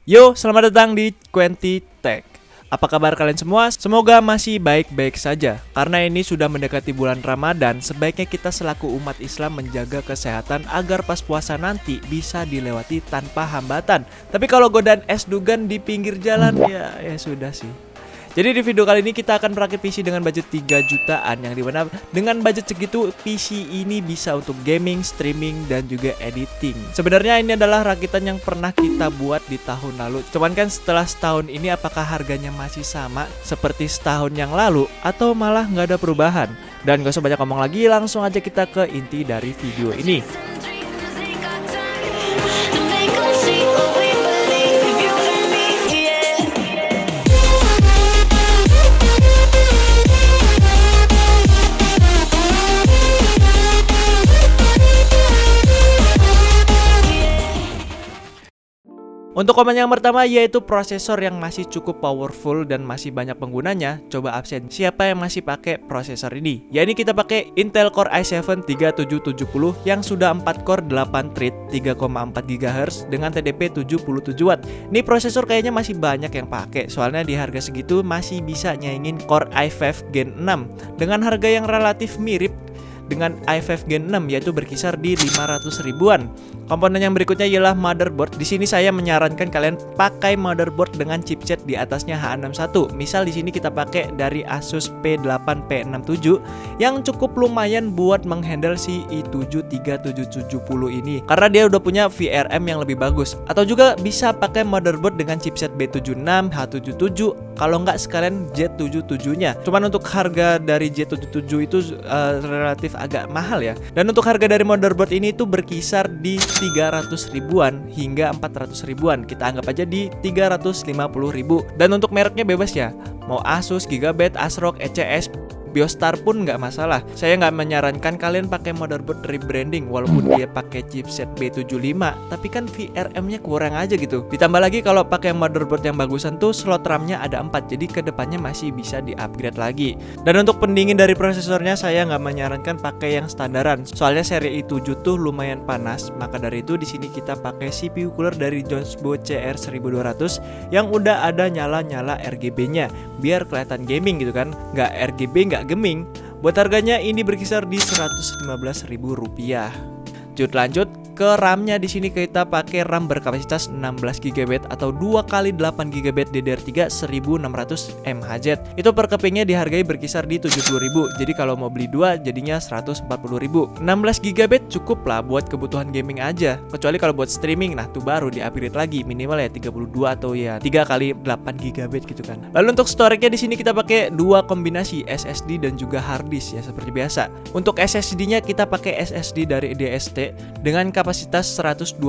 Yo, selamat datang di Quenty Tech. Apa kabar kalian semua? Semoga masih baik-baik saja. Karena ini sudah mendekati bulan Ramadan, sebaiknya kita selaku umat Islam menjaga kesehatan agar pas puasa nanti bisa dilewati tanpa hambatan. Tapi kalau godaan es dugan di pinggir jalan, ya sudah sih. Jadi di video kali ini kita akan merakit PC dengan budget 3 jutaan, yang dimana dengan budget segitu PC ini bisa untuk gaming, streaming, dan juga editing. Sebenarnya ini adalah rakitan yang pernah kita buat di tahun lalu. Cuman kan setelah setahun ini apakah harganya masih sama seperti setahun yang lalu atau malah nggak ada perubahan? Dan gak usah banyak ngomong lagi, langsung aja kita ke inti dari video ini. Untuk komen yang pertama yaitu prosesor yang masih cukup powerful dan masih banyak penggunanya. Coba absen siapa yang masih pakai prosesor ini. Ya ini kita pakai Intel Core i7 3770 yang sudah 4 core 8 thread 3,4 GHz dengan TDP 77 Watt. Ini prosesor kayaknya masih banyak yang pakai, soalnya di harga segitu masih bisa nyaingin Core i5 Gen 6 dengan harga yang relatif mirip dengan i5 Gen 6, yaitu berkisar di 500 ribuan. Komponen yang berikutnya ialah motherboard. Di sini saya menyarankan kalian pakai motherboard dengan chipset di atasnya H61. Misal di sini kita pakai dari Asus P8 P67 yang cukup lumayan buat menghandle si i7 3770 ini, karena dia udah punya VRM yang lebih bagus. Atau juga bisa pakai motherboard dengan chipset B76, H77, kalau nggak sekalian Z77-nya. Cuman untuk harga dari Z77 itu relatif agak mahal ya. Dan untuk harga dari motherboard ini itu berkisar di 300 ribuan hingga 400 ribuan. Kita anggap aja di 350 ribu. Dan untuk mereknya bebas ya. Mau Asus, Gigabyte, ASRock, ECS, Biostar pun nggak masalah. Saya nggak menyarankan kalian pakai motherboard rebranding walaupun dia pakai chipset B75, tapi kan VRM-nya kurang aja gitu. Ditambah lagi kalau pakai motherboard yang bagusan tuh slot RAM-nya ada 4, jadi kedepannya masih bisa di-upgrade lagi. Dan untuk pendingin dari prosesornya saya nggak menyarankan pakai yang standaran, soalnya seri i7 tuh lumayan panas. Maka dari itu di sini kita pakai CPU cooler dari Jonsbo CR1200 yang udah ada nyala-nyala RGB-nya biar kelihatan gaming gitu kan, nggak RGB nggak geming. Buat harganya ini berkisar di Rp115.000. Lanjut ke RAM-nya. Di sini kita pakai RAM berkapasitas 16 GB atau 2x8 GB DDR3 1600 MHz. Itu per kepingnya dihargai berkisar di 70.000. Jadi kalau mau beli 2 jadinya 140.000. 16 GB cukup lah buat kebutuhan gaming aja. Kecuali kalau buat streaming, nah tuh baru di-upgrade lagi minimal ya 32 atau ya 3x8 GB gitu kan. Lalu untuk storage-nya di sini kita pakai 2 kombinasi SSD dan juga hard disk ya seperti biasa. Untuk SSD-nya kita pakai SSD dari DST dengan kapasitas 128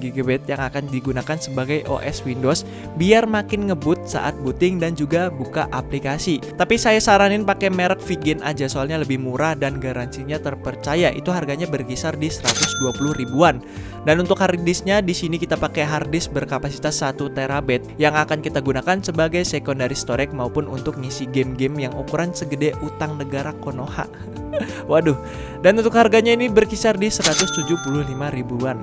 GB yang akan digunakan sebagai OS Windows biar makin ngebut saat booting dan juga buka aplikasi. Tapi saya saranin pakai merek Vygen aja, soalnya lebih murah dan garansinya terpercaya. Itu harganya berkisar di 120 ribuan. Dan untuk hard disknya di sini kita pakai hard disk berkapasitas 1 TB yang akan kita gunakan sebagai secondary storage maupun untuk ngisi game-game yang ukuran segede utang negara Konoha. Waduh. Dan untuk harganya ini berkisar di 175 ribuan.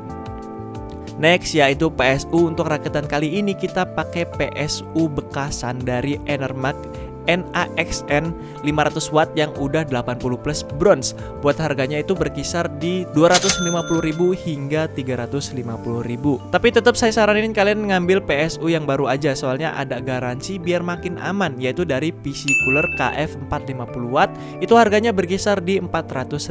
Next yaitu PSU. Untuk rakitan kali ini kita pakai PSU bekasan dari Enermac NAXN 500 watt yang udah 80 plus bronze. Buat harganya itu berkisar di 250.000 hingga 350.000. Tapi tetap saya saranin kalian ngambil PSU yang baru aja, soalnya ada garansi biar makin aman, yaitu dari PC Cooler KF 450 watt. Itu harganya berkisar di 400.000.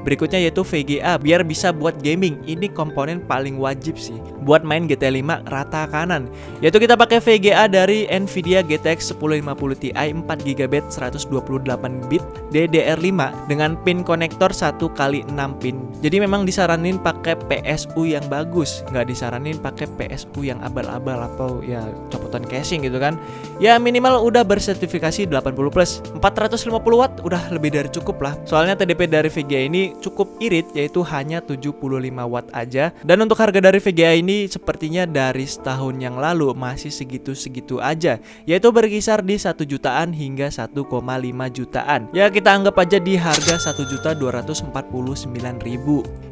Berikutnya yaitu VGA biar bisa buat gaming. Ini komponen paling wajib sih buat main GTA 5 rata kanan. Yaitu kita pakai VGA dari Nvidia GTX 1050 Ti 4 GB 128 bit DDR5 dengan pin konektor 1x6 pin. Jadi memang disaranin pakai PSU yang bagus, nggak disaranin pakai PSU yang abal-abal atau ya copotan casing gitu kan. Ya minimal udah bersertifikasi 80 plus. 450 watt udah lebih dari cukup lah. Soalnya TDP dari VGA ini cukup irit, yaitu hanya 75 watt aja. Dan untuk harga dari VGA ini sepertinya dari setahun yang lalu masih segitu-segitu aja, yaitu berkisar di 1 jutaan hingga 1,5 jutaan. Ya kita anggap aja di harga 1.249.000.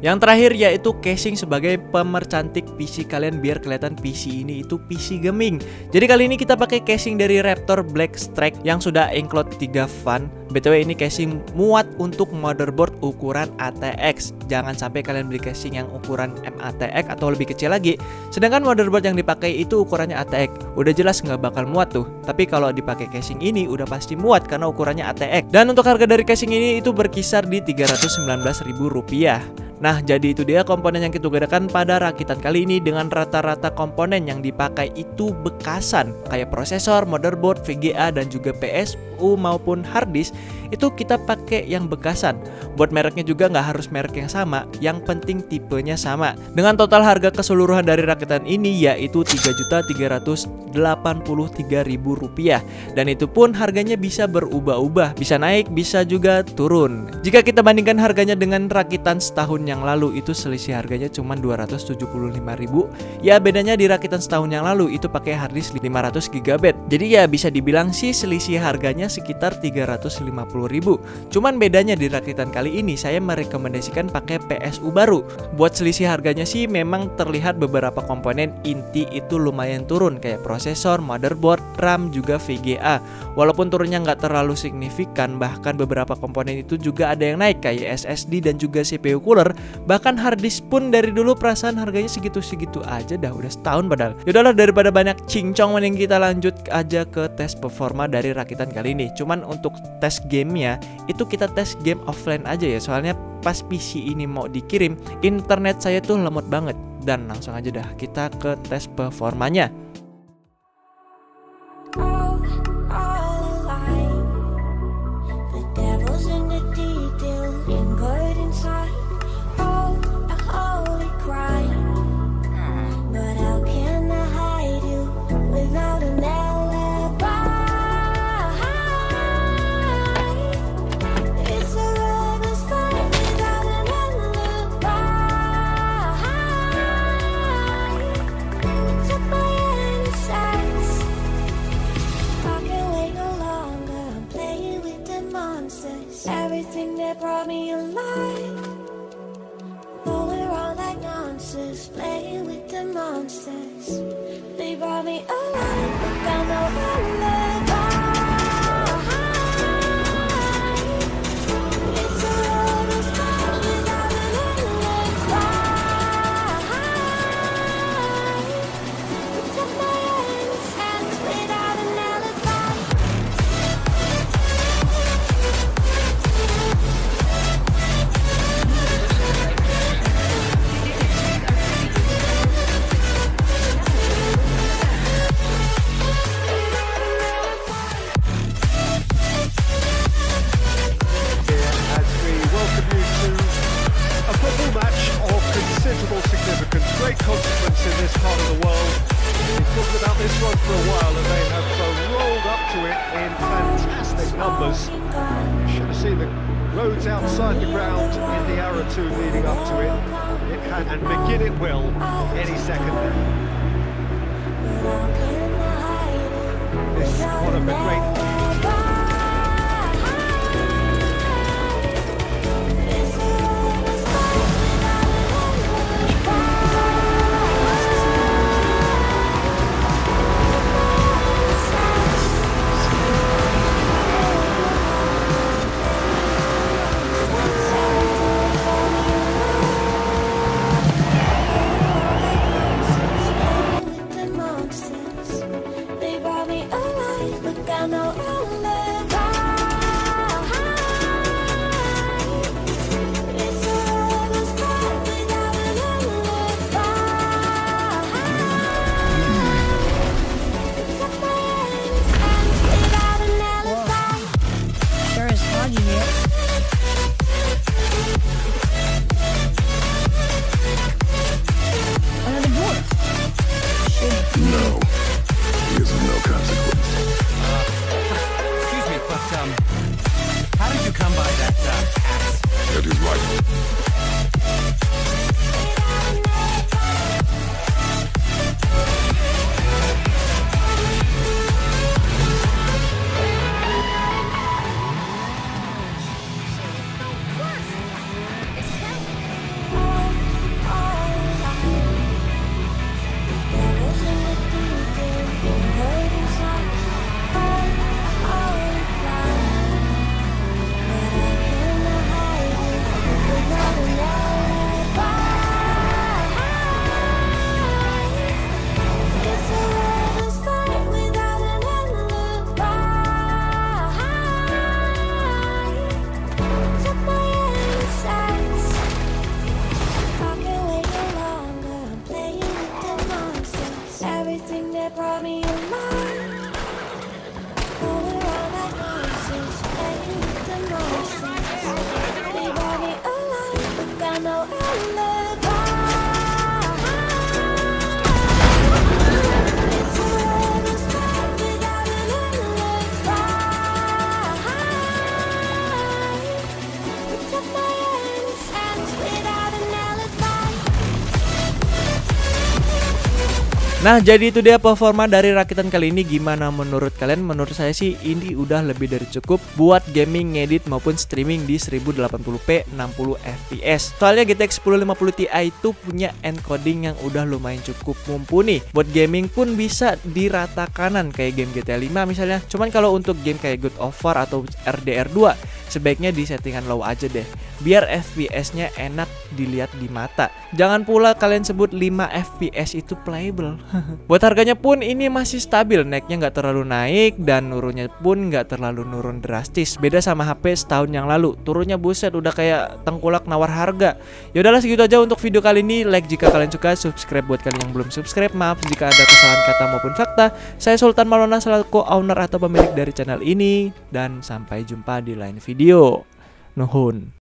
Yang terakhir yaitu casing sebagai pemercantik PC kalian biar kelihatan PC ini itu PC gaming. Jadi kali ini kita pakai casing dari Raptor Black Strike yang sudah include 3 fan. BTW ini casing muat untuk motherboard ukuran ATX. Jangan sampai kalian beli casing yang ukuran MATX atau lebih kecil lagi. Sedangkan motherboard yang dipakai itu ukurannya ATX. Udah jelas nggak bakal muat tuh. Tapi kalau dipakai casing ini udah pasti muat karena ukurannya ATX. Dan untuk harga dari casing ini itu berkisar di Rp319.000. Nah, jadi itu dia komponen yang kita gunakan pada rakitan kali ini dengan rata-rata komponen yang dipakai itu bekasan. Kayak prosesor, motherboard, VGA, dan juga PSU maupun harddisk itu kita pakai yang bekasan. Buat mereknya juga nggak harus merek yang sama, yang penting tipenya sama. Dengan total harga keseluruhan dari rakitan ini yaitu Rp3.383.000. Dan itu pun harganya bisa berubah-ubah, bisa naik, bisa juga turun. Jika kita bandingkan harganya dengan rakitan setahun yang lalu itu selisih harganya cuma Rp275.000. Ya bedanya di rakitan setahun yang lalu itu pakai harddisk 500 GB. Jadi ya bisa dibilang sih selisih harganya sekitar Rp350.000. Cuman bedanya di rakitan kali ini saya merekomendasikan pakai PSU baru. Buat selisih harganya sih memang terlihat beberapa komponen inti itu lumayan turun kayak prosesor, motherboard, RAM, juga VGA. Walaupun turunnya nggak terlalu signifikan, bahkan beberapa komponen itu juga ada yang naik kayak SSD dan juga CPU cooler. Bahkan harddisk pun dari dulu perasaan harganya segitu-segitu aja dah, udah setahun padahal. Yaudahlah daripada banyak cincong mending kita lanjut aja ke tes performa dari rakitan kali ini. Cuman untuk tes gamenya itu kita tes game offline aja ya, soalnya pas PC ini mau dikirim internet saya tuh lemot banget. Dan langsung aja dah kita ke tes performanya. Everything that brought me alive, though we're all like monsters, playing with the monsters. They brought me alive, but got no alibi. It's a road that's far without an alibi. Took my hands without an alibi. Significance, great consequence in this part of the world. We've been talking about this one for a while and they have rolled up to it in fantastic numbers. You should have seen the roads outside the ground in the hour or two leading up to it. It had, and begin it will any second now. This is one of the great Nah, jadi itu dia performa dari rakitan kali ini. Gimana menurut kalian? Menurut saya sih ini udah lebih dari cukup buat gaming, ngedit maupun streaming di 1080p 60 fps. Soalnya GTX 1050 Ti itu punya encoding yang udah lumayan cukup mumpuni. Buat gaming pun bisa di rata kanan kayak game GTA 5 misalnya. Cuman kalau untuk game kayak God of War atau RDR2 sebaiknya di settingan low aja deh, biar FPS-nya enak dilihat di mata. Jangan pula kalian sebut 5 FPS itu playable. Buat harganya pun ini masih stabil, naiknya nggak terlalu naik dan nurunnya pun nggak terlalu nurun drastis. Beda sama HP setahun yang lalu, turunnya buset udah kayak tengkulak nawar harga. Yaudahlah, segitu aja untuk video kali ini. Like jika kalian suka, subscribe buat kalian yang belum subscribe. Maaf jika ada kesalahan kata maupun fakta. Saya Sultan Maulana selaku owner atau pemilik dari channel ini, dan sampai jumpa di lain video. Nuhun.